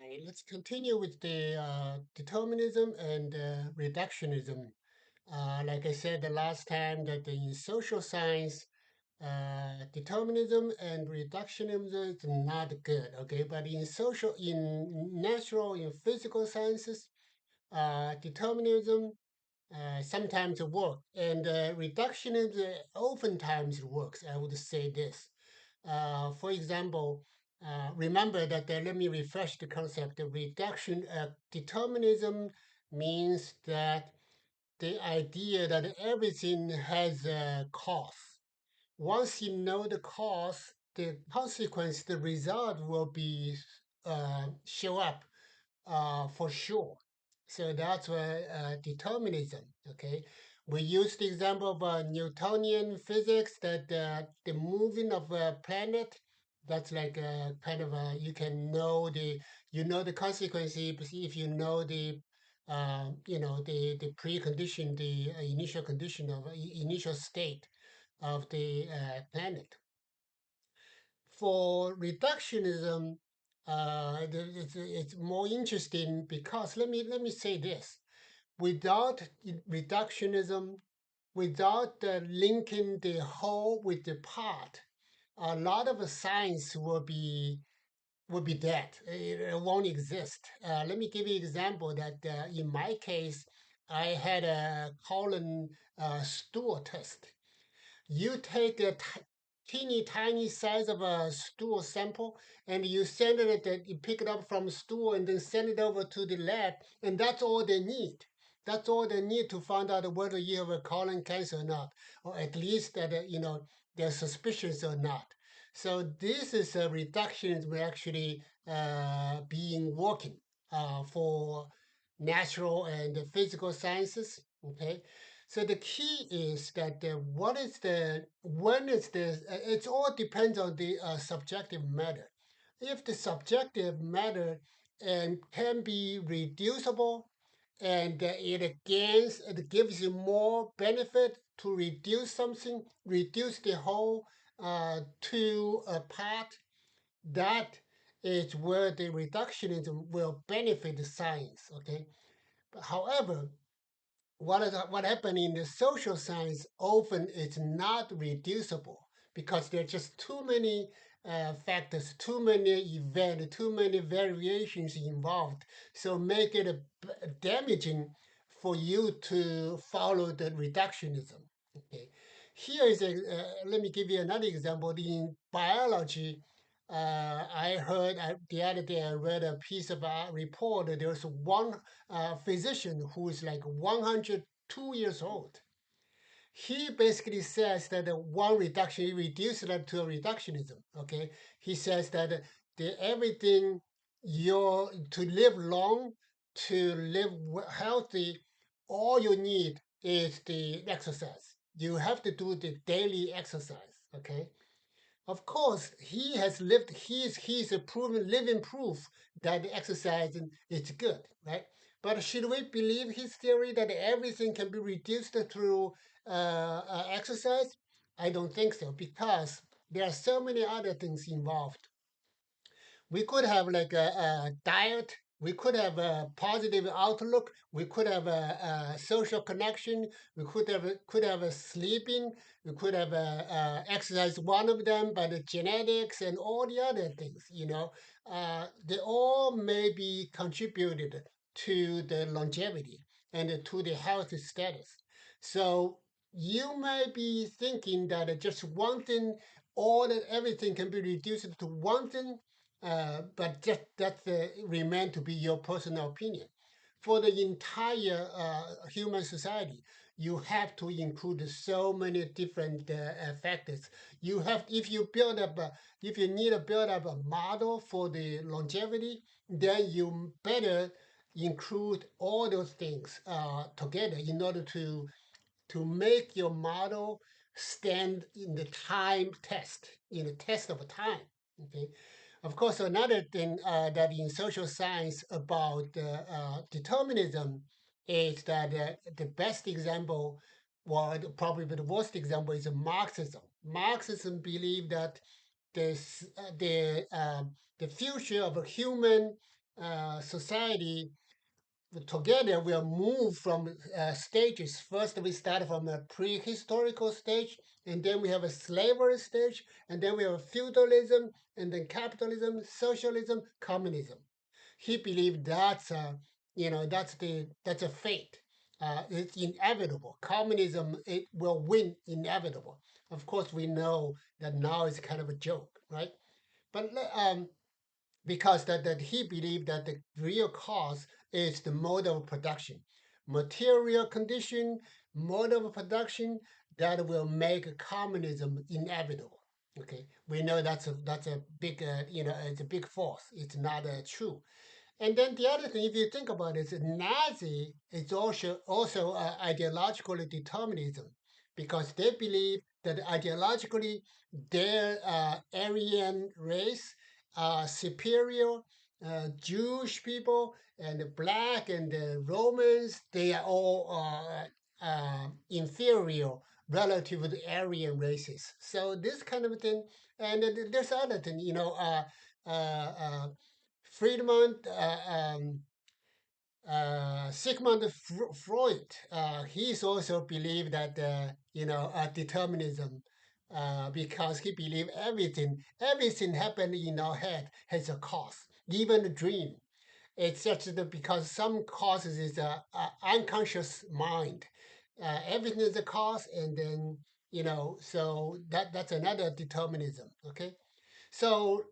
Right. Let's continue with the determinism and reductionism. Like I said the last time, that in social science, determinism and reductionism is not good. Okay, but in natural, in physical sciences, determinism sometimes work, and reductionism oftentimes works. I would say this. For example, remember that let me refresh the concept of reduction. Determinism means that the idea that everything has a cause. Once you know the cause, the consequence, the result will be show up for sure. So that's why determinism. Okay, we use the example of Newtonian physics that the moving of a planet. That's like a kind of a, you can know the consequences if you know the precondition, the initial condition of initial state of the planet. For reductionism, it's more interesting because let me say this: without reductionism, without linking the whole with the part, a lot of the science will be dead. It won't exist. Let me give you an example that in my case, I had a colon stool test. You take a teeny tiny size of a stool sample, and you send it, you pick it up from stool and then send it over to the lab, and that's all they need. That's all they need to find out whether you have a colon cancer or not, or at least that they're suspicious or not. So this is a reduction we're actually being working for natural and physical sciences. Okay, so the key is that what is the when is the it all depends on the subjective matter. If the subjective matter can be reducible, and it gives you more benefit to reduce something, reduce the whole to a part, that is where the reductionism will benefit the science. Okay, but however, what happened in the social science often is not reducible because there are just too many factors, too many events, too many variations involved. So make it damaging for you to follow the reductionism. Okay, here is let me give you another example. In biology, the other day I read a piece of report that there's one physician who is like 102 years old. He basically says that one reduction, he reduced that to a reductionism. Okay, he says that everything to live long, to live healthy, all you need is the exercise. You have to do the daily exercise. Okay, of course, he has lived. He's a proven living proof that the exercise is good, right? But should we believe his theory that everything can be reduced through exercise? I don't think so because there are so many other things involved. We could have like a diet. We could have a positive outlook. We could have a social connection. We could have a sleeping. We could have a exercise. One of them, but the genetics and all the other things. They all may be contributed to the longevity and to the health status. So you may be thinking that just one thing, all that everything can be reduced to one thing, but just that remain to be your personal opinion. For the entire human society, you have to include so many different factors. If you need to build up a model for the longevity, then you better include all those things together in order to make your model stand in the time test, in the test of time. Okay. Of course, another thing that in social science about determinism is that the best example, well, probably the worst example, is Marxism. Marxism believe that this, the future of a human society together will move from stages. First, we start from a prehistorical stage, and then we have a slavery stage, and then we have feudalism, and then capitalism, socialism, communism. He believed that's that's a fate. It's inevitable. Communism it will win inevitable. Of course, we know that now is kind of a joke, right? But because that he believed that the real cause is the mode of production, material condition, mode of production that will make communism inevitable. Okay, we know that's a big it's a big force. It's not true. And then the other thing, if you think about it, is Nazi is also ideological determinism because they believe that ideologically their Aryan race are superior. Jewish people and the black and the Romans, they are all inferior relative to the Aryan races. So this kind of thing, and there's other thing, Friedman, Sigmund Freud, he's also believed that determinism, because he believed everything happening in our head has a cause, even a dream. It's just that because some causes is a unconscious mind. Everything is a cause, and then so that's another determinism. Okay, so,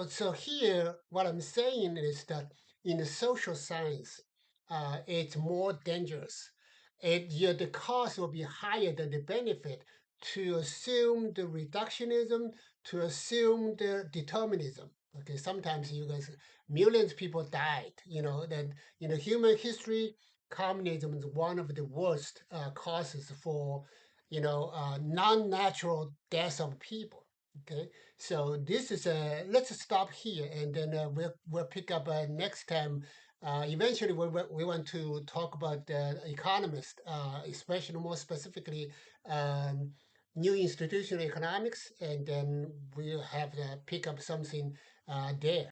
so here, what I'm saying is that in the social science, it's more dangerous. The cost will be higher than the benefit to assume the reductionism, to assume the determinism. Okay, sometimes you guys, millions of people died. That in the human history, communism is one of the worst causes for non-natural deaths of people. Okay, so this is a let's stop here, and then we'll pick up next time. Eventually, we want to talk about the economist, especially more specifically um, new institutional economics, and then we'll have to pick up something there.